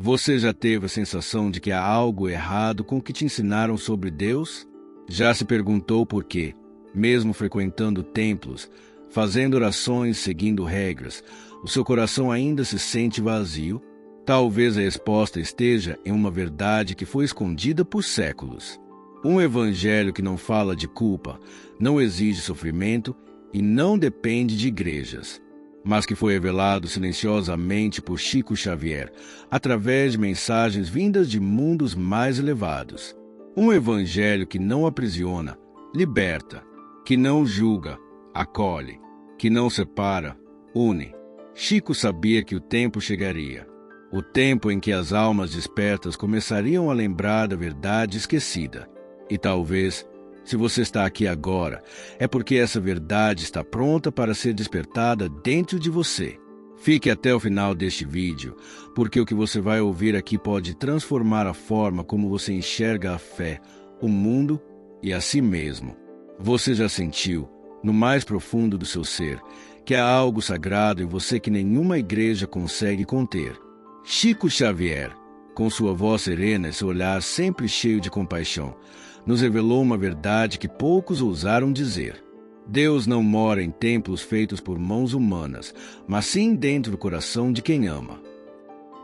Você já teve a sensação de que há algo errado com o que te ensinaram sobre Deus? Já se perguntou por quê, mesmo frequentando templos, fazendo orações, seguindo regras, o seu coração ainda se sente vazio? Talvez a resposta esteja em uma verdade que foi escondida por séculos. Um evangelho que não fala de culpa, não exige sofrimento e não depende de igrejas, mas que foi revelado silenciosamente por Chico Xavier, através de mensagens vindas de mundos mais elevados. Um evangelho que não aprisiona, liberta, que não julga, acolhe, que não separa, une. Chico sabia que o tempo chegaria. O tempo em que as almas despertas começariam a lembrar da verdade esquecida. E talvez, se você está aqui agora, é porque essa verdade está pronta para ser despertada dentro de você. Fique até o final deste vídeo, porque o que você vai ouvir aqui pode transformar a forma como você enxerga a fé, o mundo e a si mesmo. Você já sentiu, no mais profundo do seu ser, que há algo sagrado em você que nenhuma igreja consegue conter. Chico Xavier, com sua voz serena e seu olhar sempre cheio de compaixão, nos revelou uma verdade que poucos ousaram dizer. Deus não mora em templos feitos por mãos humanas, mas sim dentro do coração de quem ama.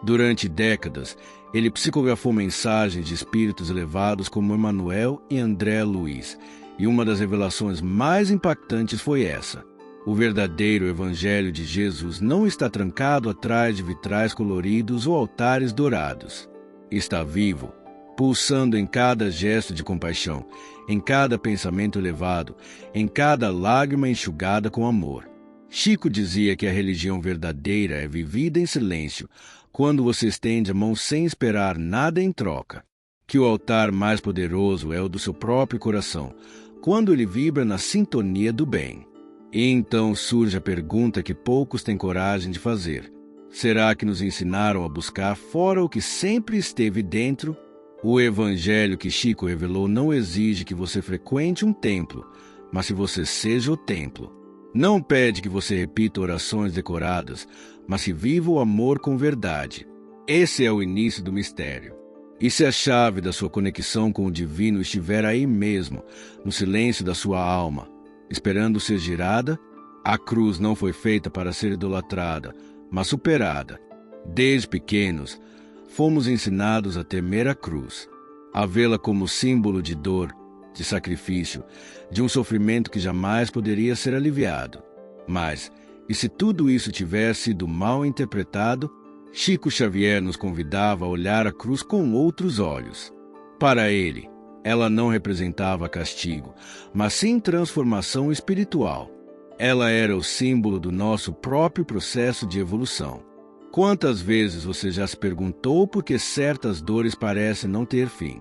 Durante décadas, ele psicografou mensagens de espíritos elevados como Emmanuel e André Luiz, e uma das revelações mais impactantes foi essa. O verdadeiro Evangelho de Jesus não está trancado atrás de vitrais coloridos ou altares dourados. Está vivo, pulsando em cada gesto de compaixão, em cada pensamento elevado, em cada lágrima enxugada com amor. Chico dizia que a religião verdadeira é vivida em silêncio, quando você estende a mão sem esperar nada em troca. Que o altar mais poderoso é o do seu próprio coração, quando ele vibra na sintonia do bem. E então surge a pergunta que poucos têm coragem de fazer. Será que nos ensinaram a buscar fora o que sempre esteve dentro? O evangelho que Chico revelou não exige que você frequente um templo, mas que você seja o templo. Não pede que você repita orações decoradas, mas que viva o amor com verdade. Esse é o início do mistério. E se a chave da sua conexão com o divino estiver aí mesmo, no silêncio da sua alma, esperando ser girada, a cruz não foi feita para ser idolatrada, mas superada. Desde pequenos, fomos ensinados a temer a cruz, a vê-la como símbolo de dor, de sacrifício, de um sofrimento que jamais poderia ser aliviado. Mas, e se tudo isso tivesse sido mal interpretado, Chico Xavier nos convidava a olhar a cruz com outros olhos. Para ele, ela não representava castigo, mas sim transformação espiritual. Ela era o símbolo do nosso próprio processo de evolução. Quantas vezes você já se perguntou por que certas dores parecem não ter fim?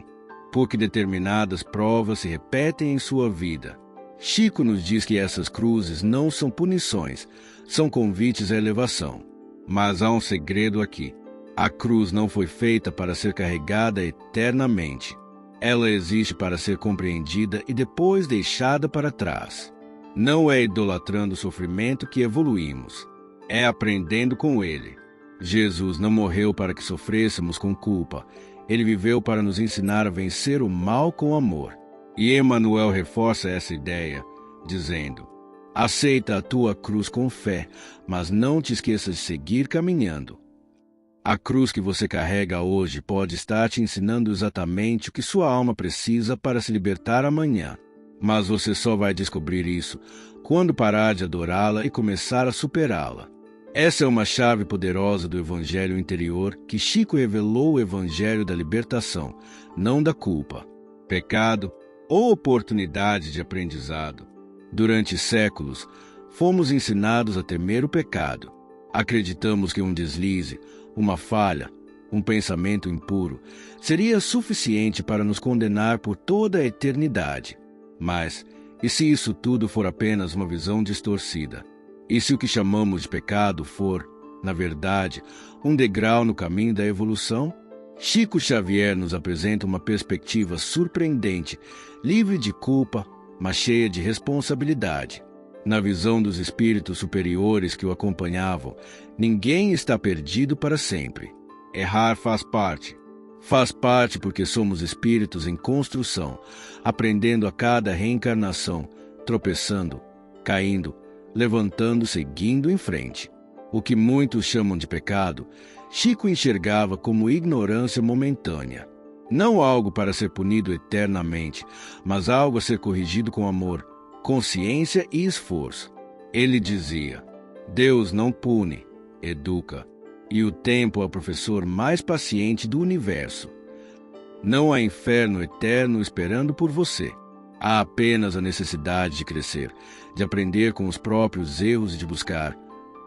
Por que determinadas provas se repetem em sua vida? Chico nos diz que essas cruzes não são punições, são convites à elevação. Mas há um segredo aqui. A cruz não foi feita para ser carregada eternamente. Ela existe para ser compreendida e depois deixada para trás. Não é idolatrando o sofrimento que evoluímos, é aprendendo com ele. Jesus não morreu para que sofrêssemos com culpa. Ele viveu para nos ensinar a vencer o mal com amor. E Emmanuel reforça essa ideia, dizendo: aceita a tua cruz com fé, mas não te esqueças de seguir caminhando. A cruz que você carrega hoje pode estar te ensinando exatamente o que sua alma precisa para se libertar amanhã. Mas você só vai descobrir isso quando parar de adorá-la e começar a superá-la. Essa é uma chave poderosa do Evangelho interior que Chico revelou, o Evangelho da libertação, não da culpa, pecado ou oportunidade de aprendizado. Durante séculos, fomos ensinados a temer o pecado. Acreditamos que um deslize, uma falha, um pensamento impuro, seria suficiente para nos condenar por toda a eternidade. Mas, e se isso tudo for apenas uma visão distorcida? E se o que chamamos de pecado for, na verdade, um degrau no caminho da evolução? Chico Xavier nos apresenta uma perspectiva surpreendente, livre de culpa, mas cheia de responsabilidade. Na visão dos espíritos superiores que o acompanhavam, ninguém está perdido para sempre. Errar faz parte. Faz parte porque somos espíritos em construção, aprendendo a cada reencarnação, tropeçando, caindo, levantando, seguindo em frente. O que muitos chamam de pecado, Chico enxergava como ignorância momentânea. Não algo para ser punido eternamente, mas algo a ser corrigido com amor, consciência e esforço. Ele dizia: Deus não pune, educa. E o tempo é o professor mais paciente do universo. Não há inferno eterno esperando por você. Há apenas a necessidade de crescer, de aprender com os próprios erros e de buscar,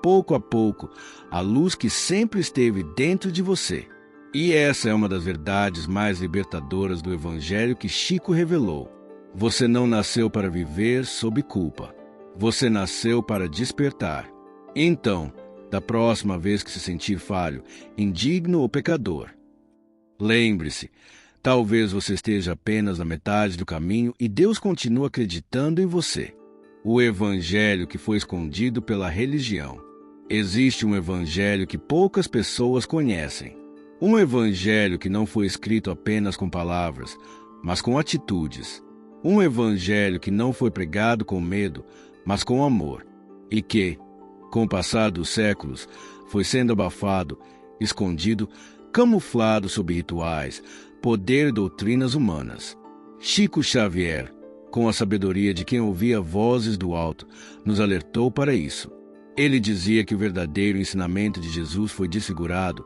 pouco a pouco, a luz que sempre esteve dentro de você. E essa é uma das verdades mais libertadoras do Evangelho que Chico revelou. Você não nasceu para viver sob culpa. Você nasceu para despertar. Então, da próxima vez que se sentir falho, indigno ou pecador, lembre-se, talvez você esteja apenas na metade do caminho e Deus continua acreditando em você. O Evangelho que foi escondido pela religião. Existe um Evangelho que poucas pessoas conhecem. Um Evangelho que não foi escrito apenas com palavras, mas com atitudes. Um Evangelho que não foi pregado com medo, mas com amor. E que, com o passar dos séculos, foi sendo abafado, escondido, camuflado sob rituais, poder e doutrinas humanas. Chico Xavier, com a sabedoria de quem ouvia vozes do alto, nos alertou para isso. Ele dizia que o verdadeiro ensinamento de Jesus foi desfigurado,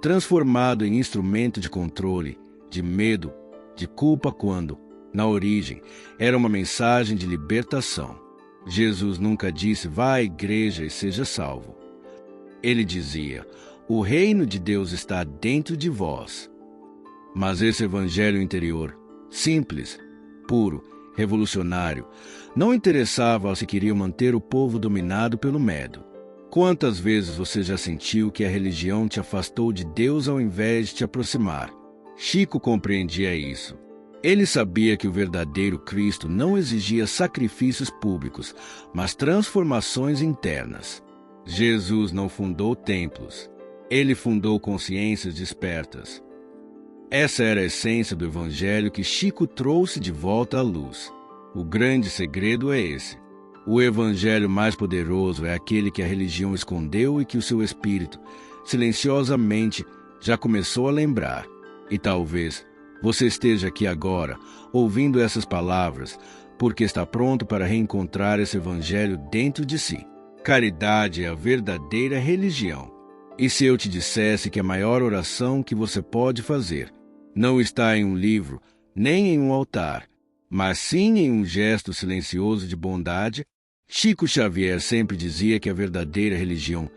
transformado em instrumento de controle, de medo, de culpa quando, na origem, era uma mensagem de libertação. Jesus nunca disse: vá à igreja e seja salvo. Ele dizia: o reino de Deus está dentro de vós. Mas esse evangelho interior, simples, puro, revolucionário, não interessava aos que queriam manter o povo dominado pelo medo. Quantas vezes você já sentiu que a religião te afastou de Deus ao invés de te aproximar? Chico compreendia isso. Ele sabia que o verdadeiro Cristo não exigia sacrifícios públicos, mas transformações internas. Jesus não fundou templos. Ele fundou consciências despertas. Essa era a essência do Evangelho que Chico trouxe de volta à luz. O grande segredo é esse. O Evangelho mais poderoso é aquele que a religião escondeu e que o seu espírito, silenciosamente, já começou a lembrar. E talvez você esteja aqui agora, ouvindo essas palavras, porque está pronto para reencontrar esse Evangelho dentro de si. Caridade é a verdadeira religião. E se eu te dissesse que a maior oração que você pode fazer não está em um livro, nem em um altar, mas sim em um gesto silencioso de bondade? Chico Xavier sempre dizia que a verdadeira religião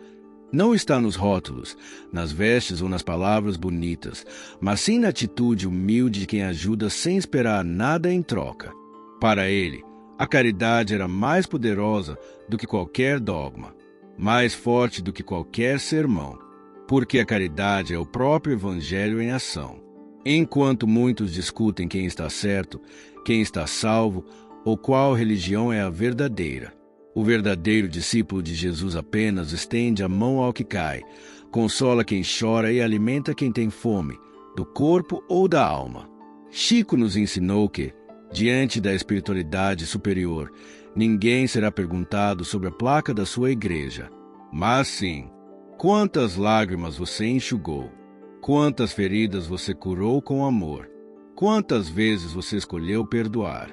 não está nos rótulos, nas vestes ou nas palavras bonitas, mas sim na atitude humilde de quem ajuda sem esperar nada em troca. Para ele, a caridade era mais poderosa do que qualquer dogma, mais forte do que qualquer sermão, porque a caridade é o próprio Evangelho em ação. Enquanto muitos discutem quem está certo, quem está salvo, ou qual religião é a verdadeira, o verdadeiro discípulo de Jesus apenas estende a mão ao que cai, consola quem chora e alimenta quem tem fome, do corpo ou da alma. Chico nos ensinou que, diante da espiritualidade superior, ninguém será perguntado sobre a placa da sua igreja, mas sim, quantas lágrimas você enxugou, quantas feridas você curou com amor, quantas vezes você escolheu perdoar.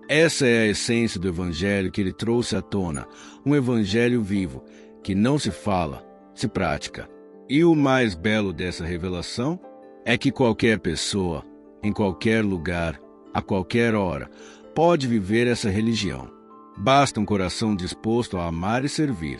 Essa é a essência do Evangelho que ele trouxe à tona, um Evangelho vivo, que não se fala, se pratica. E o mais belo dessa revelação é que qualquer pessoa, em qualquer lugar, a qualquer hora, pode viver essa religião. Basta um coração disposto a amar e servir.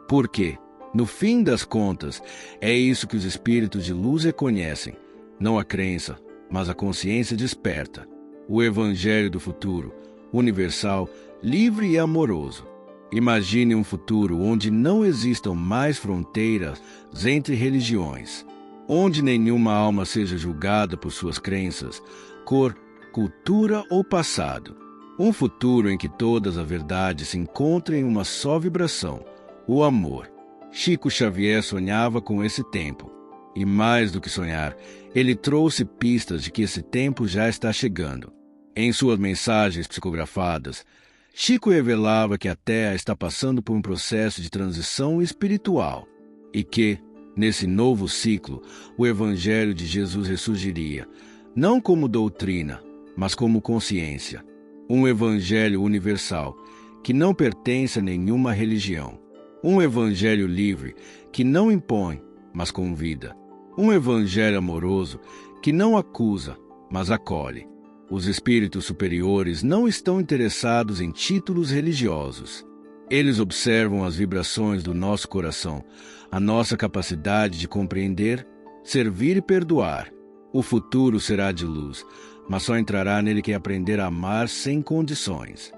Porque, no fim das contas, é isso que os espíritos de luz reconhecem, não a crença, mas a consciência desperta. O Evangelho do futuro, universal, livre e amoroso. Imagine um futuro onde não existam mais fronteiras entre religiões, onde nenhuma alma seja julgada por suas crenças, cor, cultura ou passado. Um futuro em que todas as verdades se encontrem em uma só vibração, o amor. Chico Xavier sonhava com esse tempo. E mais do que sonhar, ele trouxe pistas de que esse tempo já está chegando. Em suas mensagens psicografadas, Chico revelava que a Terra está passando por um processo de transição espiritual e que, nesse novo ciclo, o Evangelho de Jesus ressurgiria, não como doutrina, mas como consciência. Um Evangelho universal, que não pertence a nenhuma religião. Um Evangelho livre, que não impõe, mas convida. Um Evangelho amoroso, que não acusa, mas acolhe. Os espíritos superiores não estão interessados em títulos religiosos. Eles observam as vibrações do nosso coração, a nossa capacidade de compreender, servir e perdoar. O futuro será de luz, mas só entrará nele quem aprender a amar sem condições.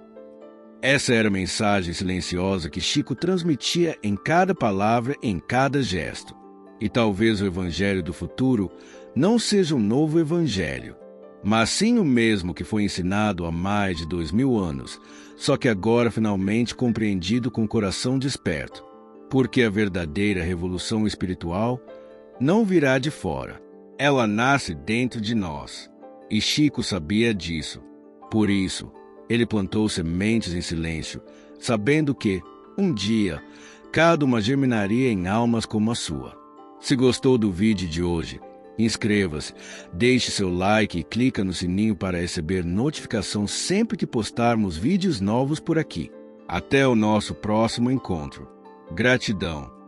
Essa era a mensagem silenciosa que Chico transmitia em cada palavra, em cada gesto. E talvez o Evangelho do futuro não seja um novo Evangelho, mas sim o mesmo que foi ensinado há mais de 2000 anos, só que agora finalmente compreendido com o coração desperto. Porque a verdadeira revolução espiritual não virá de fora. Ela nasce dentro de nós. E Chico sabia disso. Por isso, ele plantou sementes em silêncio, sabendo que, um dia, cada uma germinaria em almas como a sua. Se gostou do vídeo de hoje, inscreva-se, deixe seu like e clica no sininho para receber notificação sempre que postarmos vídeos novos por aqui. Até o nosso próximo encontro. Gratidão.